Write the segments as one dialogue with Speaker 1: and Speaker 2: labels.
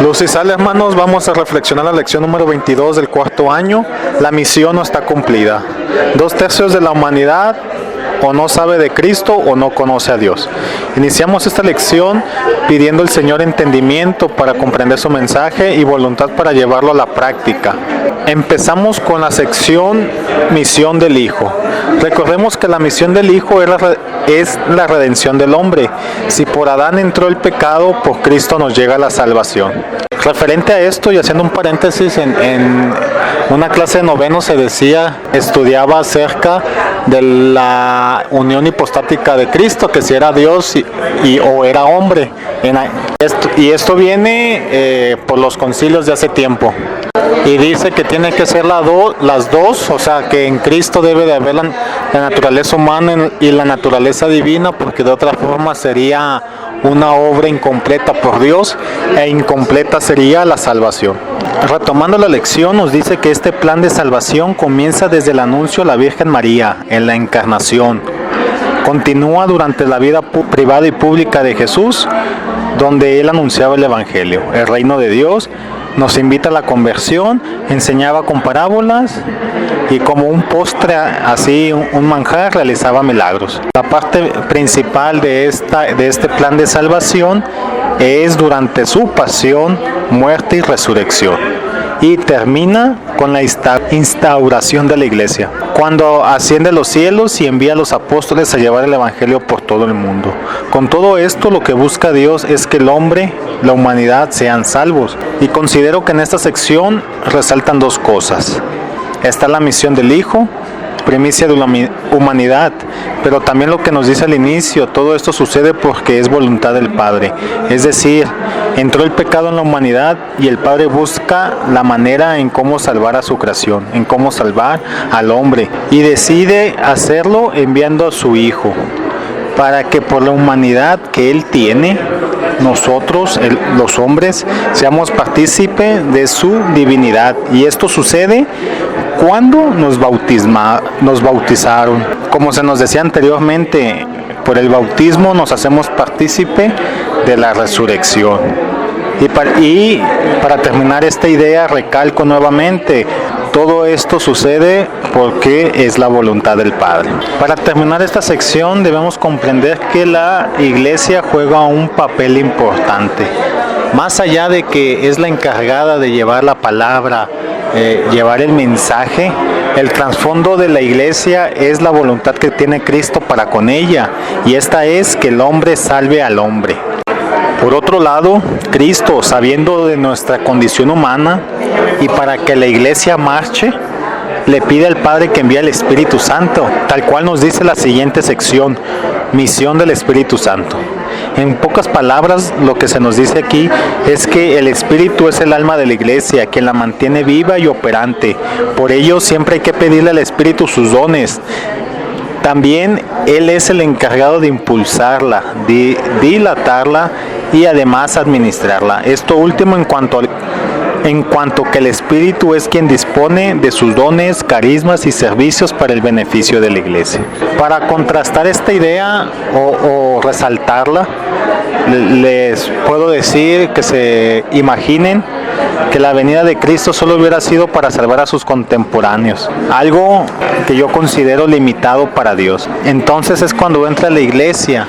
Speaker 1: Luz y sal, hermanos, vamos a reflexionar la lección número 22 del cuarto año. La misión no está cumplida. 2/3 de la humanidad o no sabe de Cristo o no conoce a Dios. Iniciamos esta lección pidiendo al Señor entendimiento para comprender su mensaje y voluntad para llevarlo a la práctica. Empezamos con la sección misión del Hijo. Recordemos que la misión del Hijo es la redención del hombre. Si por Adán entró el pecado, por Cristo nos llega la salvación. Referente a esto, y haciendo un paréntesis, en una clase de noveno estudiaba acerca de la unión hipostática de Cristo, que si era Dios o era hombre. Y esto viene por los concilios de hace tiempo. Y dice que tiene que ser las dos, o sea que en Cristo debe de haber la naturaleza humana y la naturaleza divina, porque de otra forma sería una obra incompleta por Dios e incompleta sería la salvación. Retomando la lección, nos dice que este plan de salvación comienza desde el anuncio a la Virgen María en la encarnación. Continúa durante la vida privada y pública de Jesús, donde él anunciaba el Evangelio, el reino de Dios. Nos invita a la conversión, enseñaba con parábolas y como un postre, así un manjar, realizaba milagros. La parte principal de este plan de salvación es durante su pasión, muerte y resurrección. Y termina con la instauración de la iglesia, cuando asciende a los cielos y envía a los apóstoles a llevar el evangelio por todo el mundo. Con todo esto, lo que busca Dios es que el hombre, la humanidad, sean salvos. Y considero que en esta sección resaltan dos cosas. Está la misión del Hijo, primicia de la humanidad, pero también lo que nos dice al inicio, todo esto sucede porque es voluntad del Padre. Es decir, entró el pecado en la humanidad y el Padre busca la manera en cómo salvar a su creación, en cómo salvar al hombre, y decide hacerlo enviando a su Hijo, para que por la humanidad que Él tiene, nosotros, los hombres, seamos partícipes de su divinidad. Y esto sucede cuando nos bautizaron. Como se nos decía anteriormente, por el bautismo nos hacemos partícipe de la resurrección. Y para terminar esta idea, recalco nuevamente, todo esto sucede porque es la voluntad del Padre. Para terminar esta sección debemos comprender que la iglesia juega un papel importante. Más allá de que es la encargada de llevar la palabra, llevar el mensaje, el trasfondo de la iglesia es la voluntad que tiene Cristo para con ella, y esta es que el hombre salve al hombre. Por otro lado, Cristo, sabiendo de nuestra condición humana y para que la iglesia marche, le pide al Padre que envíe el Espíritu Santo, tal cual nos dice la siguiente sección, misión del Espíritu Santo. En pocas palabras, lo que se nos dice aquí es que el Espíritu es el alma de la iglesia, quien la mantiene viva y operante. Por ello, siempre hay que pedirle al Espíritu sus dones. También Él es el encargado de impulsarla, de dilatarla y además administrarla. Esto último en cuanto que el Espíritu es quien dispone de sus dones, carismas y servicios para el beneficio de la iglesia. Para contrastar esta idea o resaltarla, les puedo decir que se imaginen que la venida de Cristo solo hubiera sido para salvar a sus contemporáneos, algo que yo considero limitado para Dios. Entonces es cuando entra la iglesia,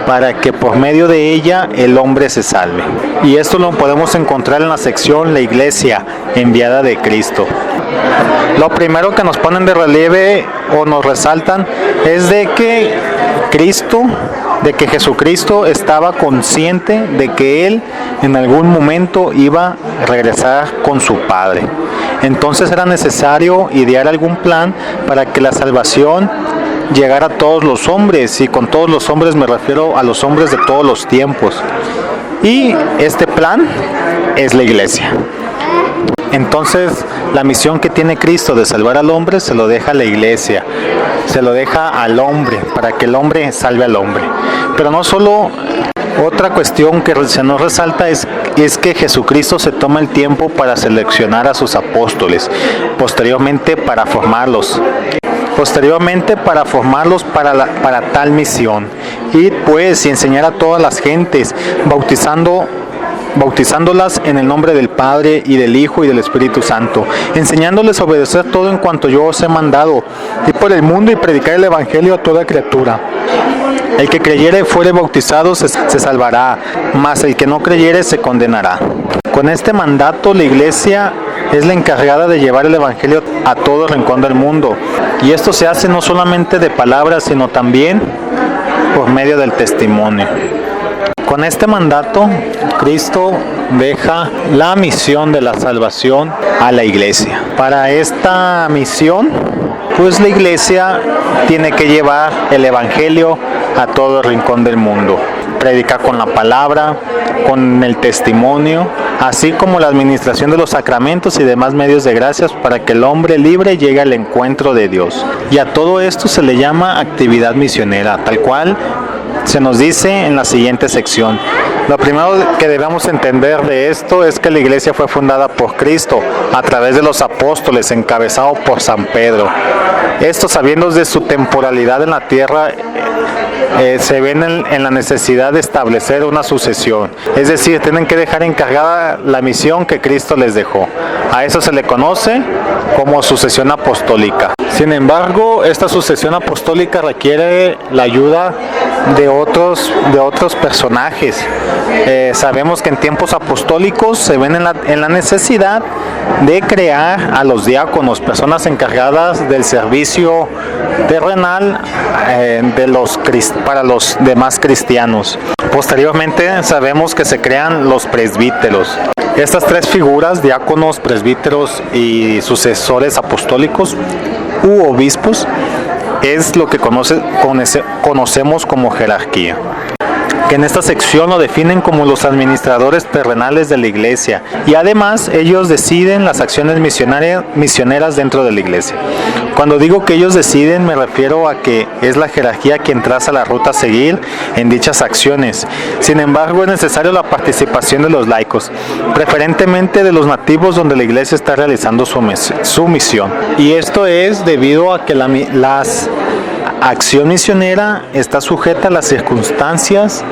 Speaker 1: para que por medio de ella el hombre se salve. Y esto lo podemos encontrar en la sección La Iglesia enviada de Cristo. Lo primero que nos ponen de relieve o nos resaltan es de que Jesucristo estaba consciente de que Él en algún momento iba a regresar con su Padre. Entonces era necesario idear algún plan para que la salvación llegara a todos los hombres, y con todos los hombres me refiero a los hombres de todos los tiempos. Y este plan es la iglesia. Entonces, la misión que tiene Cristo de salvar al hombre se lo deja a la iglesia, se lo deja al hombre, para que el hombre salve al hombre. Pero no solo, otra cuestión que se nos resalta es que Jesucristo se toma el tiempo para seleccionar a sus apóstoles, posteriormente para formarlos para tal misión, y enseñar a todas las gentes, bautizando bautizándolas en el nombre del Padre y del Hijo y del Espíritu Santo, enseñándoles a obedecer todo en cuanto yo os he mandado, ir por el mundo y predicar el Evangelio a toda criatura. El que creyere y fuere bautizado se salvará, mas el que no creyere se condenará. Con este mandato la Iglesia es la encargada de llevar el Evangelio a todo rincón del mundo. Y esto se hace no solamente de palabras, sino también por medio del testimonio. Con este mandato, Cristo deja la misión de la salvación a la Iglesia. Para esta misión, pues la Iglesia tiene que llevar el Evangelio a todo rincón del mundo. Predicar con la palabra, con el testimonio, así como la administración de los sacramentos y demás medios de gracias para que el hombre libre llegue al encuentro de Dios. Y a todo esto se le llama actividad misionera, tal cual se nos dice en la siguiente sección. Lo primero que debemos entender de esto es que la Iglesia fue fundada por Cristo a través de los apóstoles, encabezado por San Pedro. Esto, sabiendo de su temporalidad en la tierra, se ven en la necesidad de establecer una sucesión. Es decir, tienen que dejar encargada la misión que Cristo les dejó. A eso se le conoce como sucesión apostólica. Sin embargo, esta sucesión apostólica requiere la ayuda de otros personajes. Sabemos que en tiempos apostólicos se ven en la necesidad de crear a los diáconos, personas encargadas del servicio terrenal para los demás cristianos. Posteriormente sabemos que se crean los presbíteros. Estas tres figuras, diáconos, presbíteros y sucesores apostólicos u obispos, es lo que conocemos como jerarquía, que en esta sección lo definen como los administradores terrenales de la Iglesia, y además ellos deciden las acciones misioneras dentro de la Iglesia. Cuando digo que ellos deciden, me refiero a que es la jerarquía quien traza la ruta a seguir en dichas acciones. Sin embargo, es necesario la participación de los laicos, preferentemente de los nativos donde la Iglesia está realizando su misión. Y esto es debido a que la acción misionera está sujeta a las circunstancias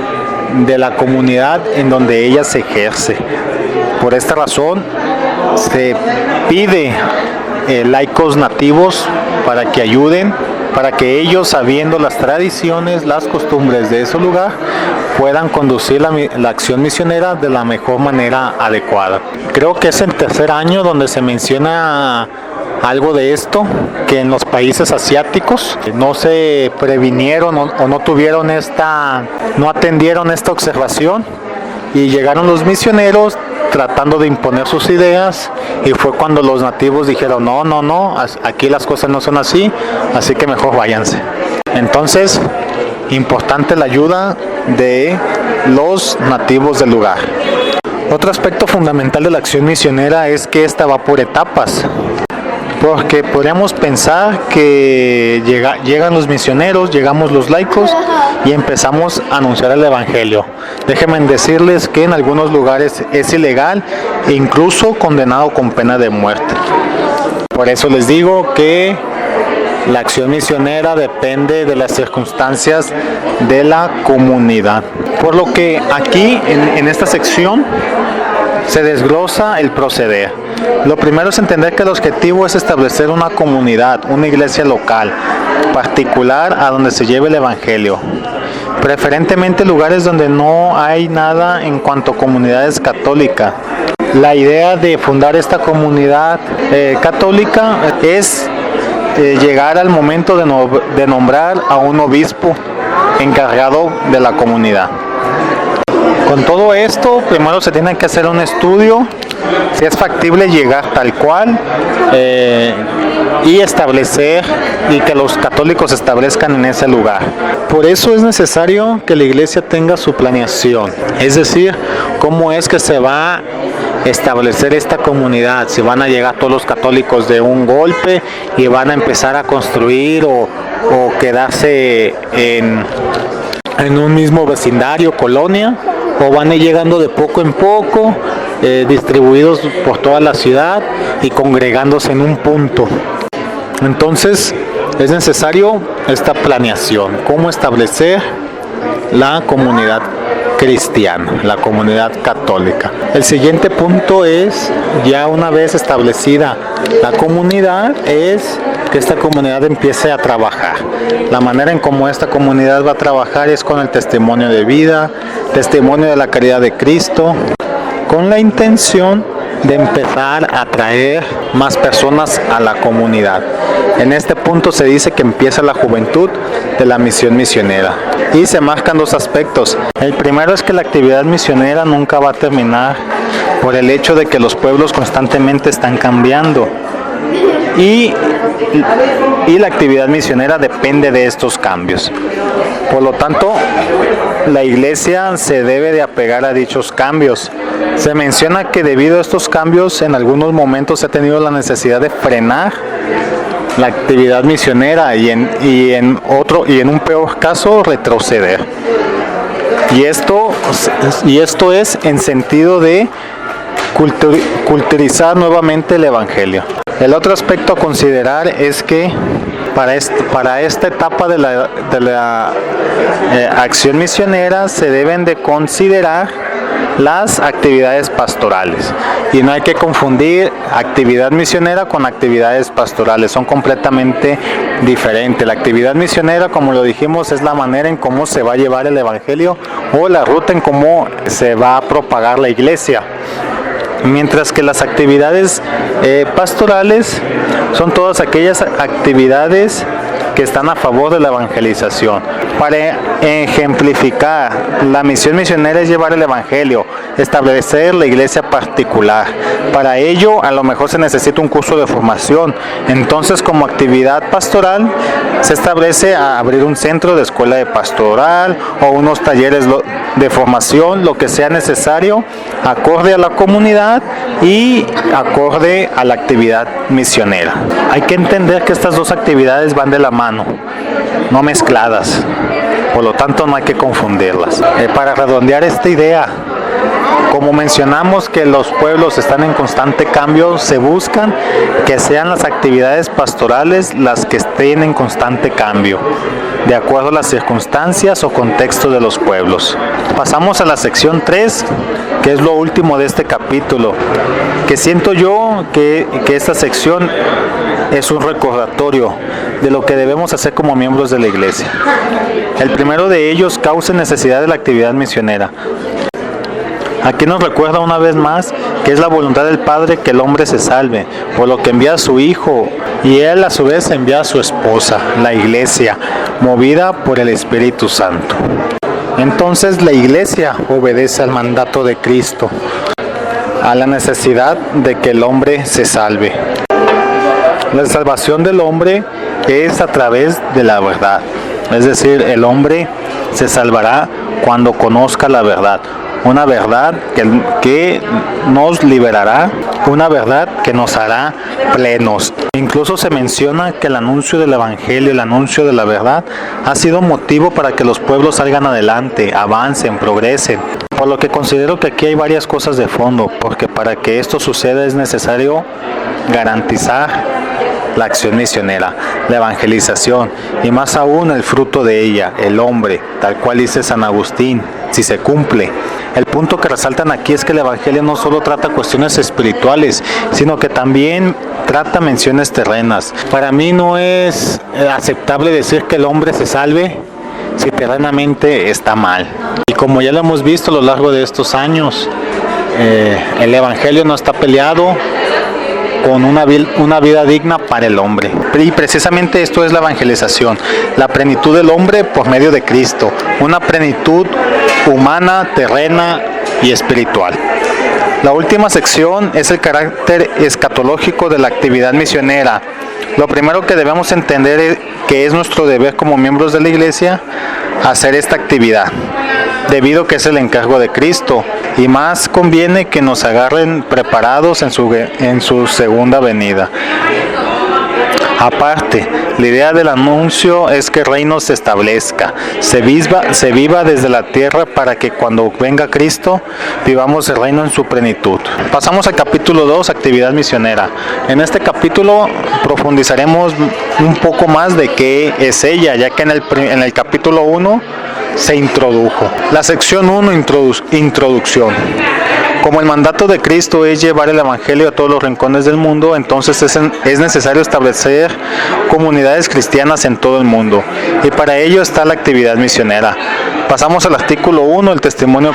Speaker 1: de la comunidad en donde ella se ejerce. Por esta razón, se pide laicos nativos para que ayuden, para que ellos, sabiendo las tradiciones, las costumbres de ese lugar, puedan conducir la acción misionera de la mejor manera adecuada. Creo que es el tercer año donde se menciona algo de esto, que en los países asiáticos no se previnieron o no atendieron esta observación, y llegaron los misioneros tratando de imponer sus ideas, y fue cuando los nativos dijeron no, aquí las cosas no son así que mejor váyanse. Entonces, importante la ayuda de los nativos del lugar. Otro aspecto fundamental de la acción misionera es que esta va por etapas. Porque podríamos pensar que llegan los misioneros, llegamos los laicos y empezamos a anunciar el Evangelio. Déjenme decirles que en algunos lugares es ilegal e incluso condenado con pena de muerte. Por eso les digo que la acción misionera depende de las circunstancias de la comunidad. Por lo que aquí en esta sección se desglosa el proceder. Lo primero es entender que el objetivo es establecer una comunidad, una iglesia local, particular, a donde se lleve el Evangelio. Preferentemente lugares donde no hay nada en cuanto a comunidades católicas. La idea de fundar esta comunidad católica es llegar al momento de nombrar a un obispo encargado de la comunidad. Con todo esto, primero se tiene que hacer un estudio si es factible llegar tal cual y establecer, y que los católicos establezcan en ese lugar. Por eso es necesario que la iglesia tenga su planeación, es decir, cómo es que se va a establecer esta comunidad, si van a llegar todos los católicos de un golpe y van a empezar a construir o quedarse en un mismo vecindario, colonia, o van a ir llegando de poco en poco, distribuidos por toda la ciudad y congregándose en un punto. Entonces es necesario esta planeación, cómo establecer la comunidad cristiana, la comunidad católica. El siguiente punto es, ya una vez establecida la comunidad, es que esta comunidad empiece a trabajar. La manera en cómo esta comunidad va a trabajar es con el testimonio de vida, testimonio de la caridad de Cristo, con la intención de empezar a atraer más personas a la comunidad. En este punto se dice que empieza la juventud de la misión misionera y se marcan dos aspectos. El primero es que la actividad misionera nunca va a terminar por el hecho de que los pueblos constantemente están cambiando y la actividad misionera depende de estos cambios. Por lo tanto, la iglesia se debe de apegar a dichos cambios. Se menciona que debido a estos cambios en algunos momentos se ha tenido la necesidad de frenar la actividad misionera y en un peor caso retroceder. Y esto es en sentido de culturizar nuevamente el evangelio. El otro aspecto a considerar es que para esta etapa de la acción misionera se deben de considerar las actividades pastorales y no hay que confundir actividad misionera con actividades pastorales, son completamente diferentes. La actividad misionera, como lo dijimos, es la manera en cómo se va a llevar el evangelio o la ruta en cómo se va a propagar la iglesia, mientras que las actividades pastorales son todas aquellas actividades que están a favor de la evangelización. Para ejemplificar, la misión misionera es llevar el evangelio, establecer la iglesia particular. Para ello, a lo mejor se necesita un curso de formación. Entonces, como actividad pastoral, se establece a abrir un centro de escuela de pastoral o unos talleres de formación, lo que sea necesario, acorde a la comunidad y acorde a la actividad misionera. Hay que entender que estas dos actividades van de la mano, no mezcladas, por lo tanto no hay que confundirlas. Para redondear esta idea, como mencionamos que los pueblos están en constante cambio, se buscan que sean las actividades pastorales las que estén en constante cambio, de acuerdo a las circunstancias o contexto de los pueblos. Pasamos a la sección 3, que es lo último de este capítulo, que siento yo que esta sección es un recordatorio de lo que debemos hacer como miembros de la iglesia. El primero de ellos, causa y necesidad de la actividad misionera. Aquí nos recuerda una vez más que es la voluntad del Padre que el hombre se salve, por lo que envía a su Hijo, y Él a su vez envía a su esposa, la iglesia, movida por el Espíritu Santo. Entonces la iglesia obedece al mandato de Cristo, a la necesidad de que el hombre se salve. La salvación del hombre es a través de la verdad, es decir, el hombre se salvará cuando conozca la verdad. Una verdad que nos liberará, una verdad que nos hará plenos. Incluso se menciona que el anuncio del evangelio, el anuncio de la verdad, ha sido motivo para que los pueblos salgan adelante, avancen, progresen. Por lo que considero que aquí hay varias cosas de fondo, porque para que esto suceda es necesario garantizar la acción misionera, la evangelización y más aún el fruto de ella, el hombre, tal cual dice San Agustín, si se cumple. El punto que resaltan aquí es que el evangelio no solo trata cuestiones espirituales, sino que también trata menciones terrenas. Para mí no es aceptable decir que el hombre se salve si terrenamente está mal. Y como ya lo hemos visto a lo largo de estos años, el evangelio no está peleado con una vida digna para el hombre. Y precisamente esto es la evangelización, la plenitud del hombre por medio de Cristo, una plenitud humana, terrena y espiritual. La última sección es el carácter escatológico de la actividad misionera. Lo primero que debemos entender es que es nuestro deber como miembros de la iglesia hacer esta actividad, debido a que es el encargo de Cristo, y más conviene que nos agarren preparados en su segunda venida. Aparte, la idea del anuncio es que el reino se establezca, se viva desde la tierra para que cuando venga Cristo vivamos el reino en su plenitud. Pasamos al capítulo 2, actividad misionera. En este capítulo profundizaremos un poco más de qué es ella, ya que en el capítulo 1 se introdujo. La sección 1, introducción. Como el mandato de Cristo es llevar el Evangelio a todos los rincones del mundo, entonces es necesario establecer comunidades cristianas en todo el mundo. Y para ello está la actividad misionera. Pasamos al artículo 1, el testimonio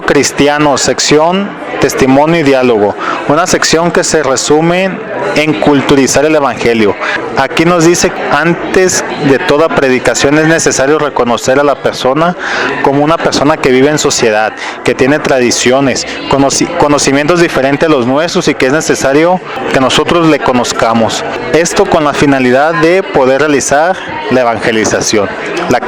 Speaker 1: cristiano, sección testimonio y diálogo. Una sección que se resume en culturizar el Evangelio. Aquí nos dice, antes de toda predicación es necesario reconocer a la persona como una persona que vive en sociedad, que tiene tradiciones, conocimientos diferentes a los nuestros y que es necesario que nosotros le conozcamos. Esto con la finalidad de poder realizar la evangelización, la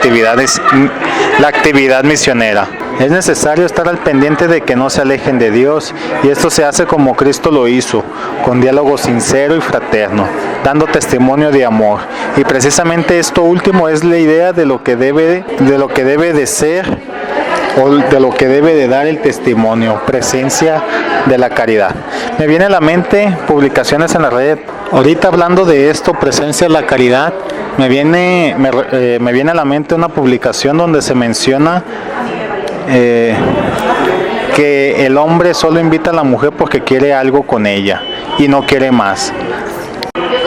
Speaker 1: actividad misionera. Es necesario estar al pendiente de que no se alejen de Dios, y esto se hace como Cristo lo hizo, con diálogo sincero y fraterno, dando testimonio de amor. Y precisamente esto último es la idea de lo que debe de ser o de lo que debe de dar el testimonio, presencia de la caridad. Me viene a la mente publicaciones en la red. Ahorita hablando de esto, presencia de la caridad, me viene a la mente una publicación donde se menciona que el hombre solo invita a la mujer porque quiere algo con ella y no quiere más.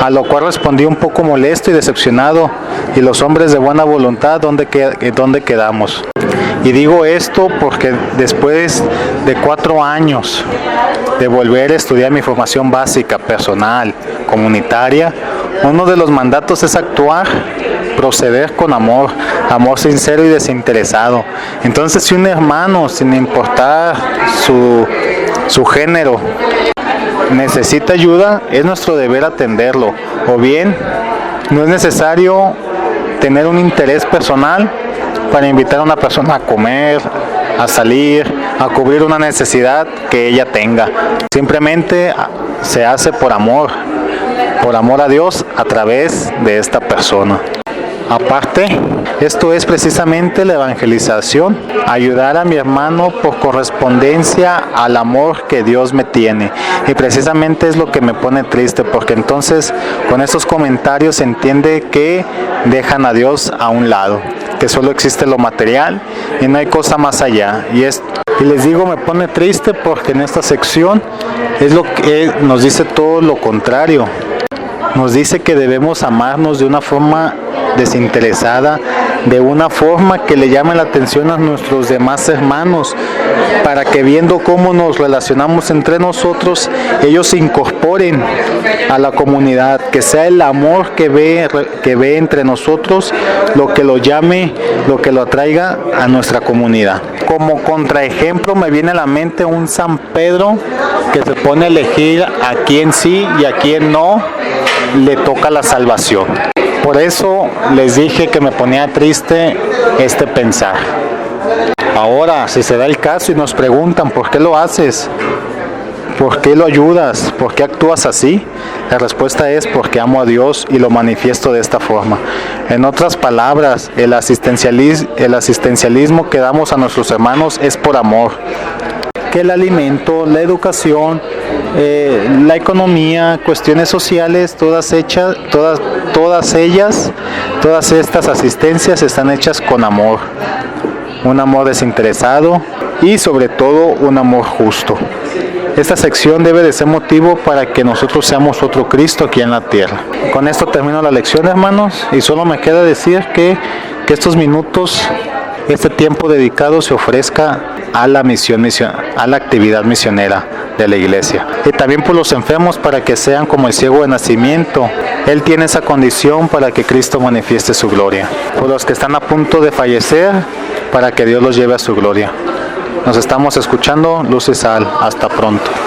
Speaker 1: A lo cual respondí un poco molesto y decepcionado: ¿y los hombres de buena voluntad dónde quedamos? Y digo esto porque después de 4 años de volver a estudiar mi formación básica, personal, comunitaria, uno de los mandatos es proceder con amor sincero y desinteresado. Entonces, si un hermano, sin importar su género, necesita ayuda, es nuestro deber atenderlo. O bien, no es necesario tener un interés personal para invitar a una persona a comer, a salir, a cubrir una necesidad que ella tenga. Simplemente se hace por amor a Dios a través de esta persona. Aparte, esto es precisamente la evangelización, ayudar a mi hermano por correspondencia al amor que Dios me tiene. Y precisamente es lo que me pone triste, porque entonces con estos comentarios se entiende que dejan a Dios a un lado, que solo existe lo material y no hay cosa más allá. Y les digo, me pone triste porque en esta sección es lo que nos dice todo lo contrario. Nos dice que debemos amarnos de una forma desinteresada, de una forma que le llame la atención a nuestros demás hermanos, para que viendo cómo nos relacionamos entre nosotros, ellos se incorporen a la comunidad, que sea el amor que ve entre nosotros lo que lo llame, lo que lo atraiga a nuestra comunidad. Como contraejemplo me viene a la mente un San Pedro que se pone a elegir a quién sí y a quién no le toca la salvación. Por eso les dije que me ponía triste este pensar. Ahora, si se da el caso y nos preguntan ¿por qué lo haces? ¿Por qué lo ayudas? ¿Por qué actúas así? La respuesta es porque amo a Dios y lo manifiesto de esta forma. En otras palabras, el asistencialismo que damos a nuestros hermanos es por amor. Que el alimento, la educación, la economía, cuestiones sociales, todas estas asistencias están hechas con amor, un amor desinteresado y sobre todo un amor justo. Esta sección debe de ser motivo para que nosotros seamos otro Cristo aquí en la tierra. Con esto termino la lección, hermanos, y solo me queda decir que estos minutos, este tiempo dedicado se ofrezca a la a la actividad misionera de la iglesia. Y también por los enfermos, para que sean como el ciego de nacimiento. Él tiene esa condición para que Cristo manifieste su gloria. Por los que están a punto de fallecer, para que Dios los lleve a su gloria. Nos estamos escuchando, luz y sal. Hasta pronto.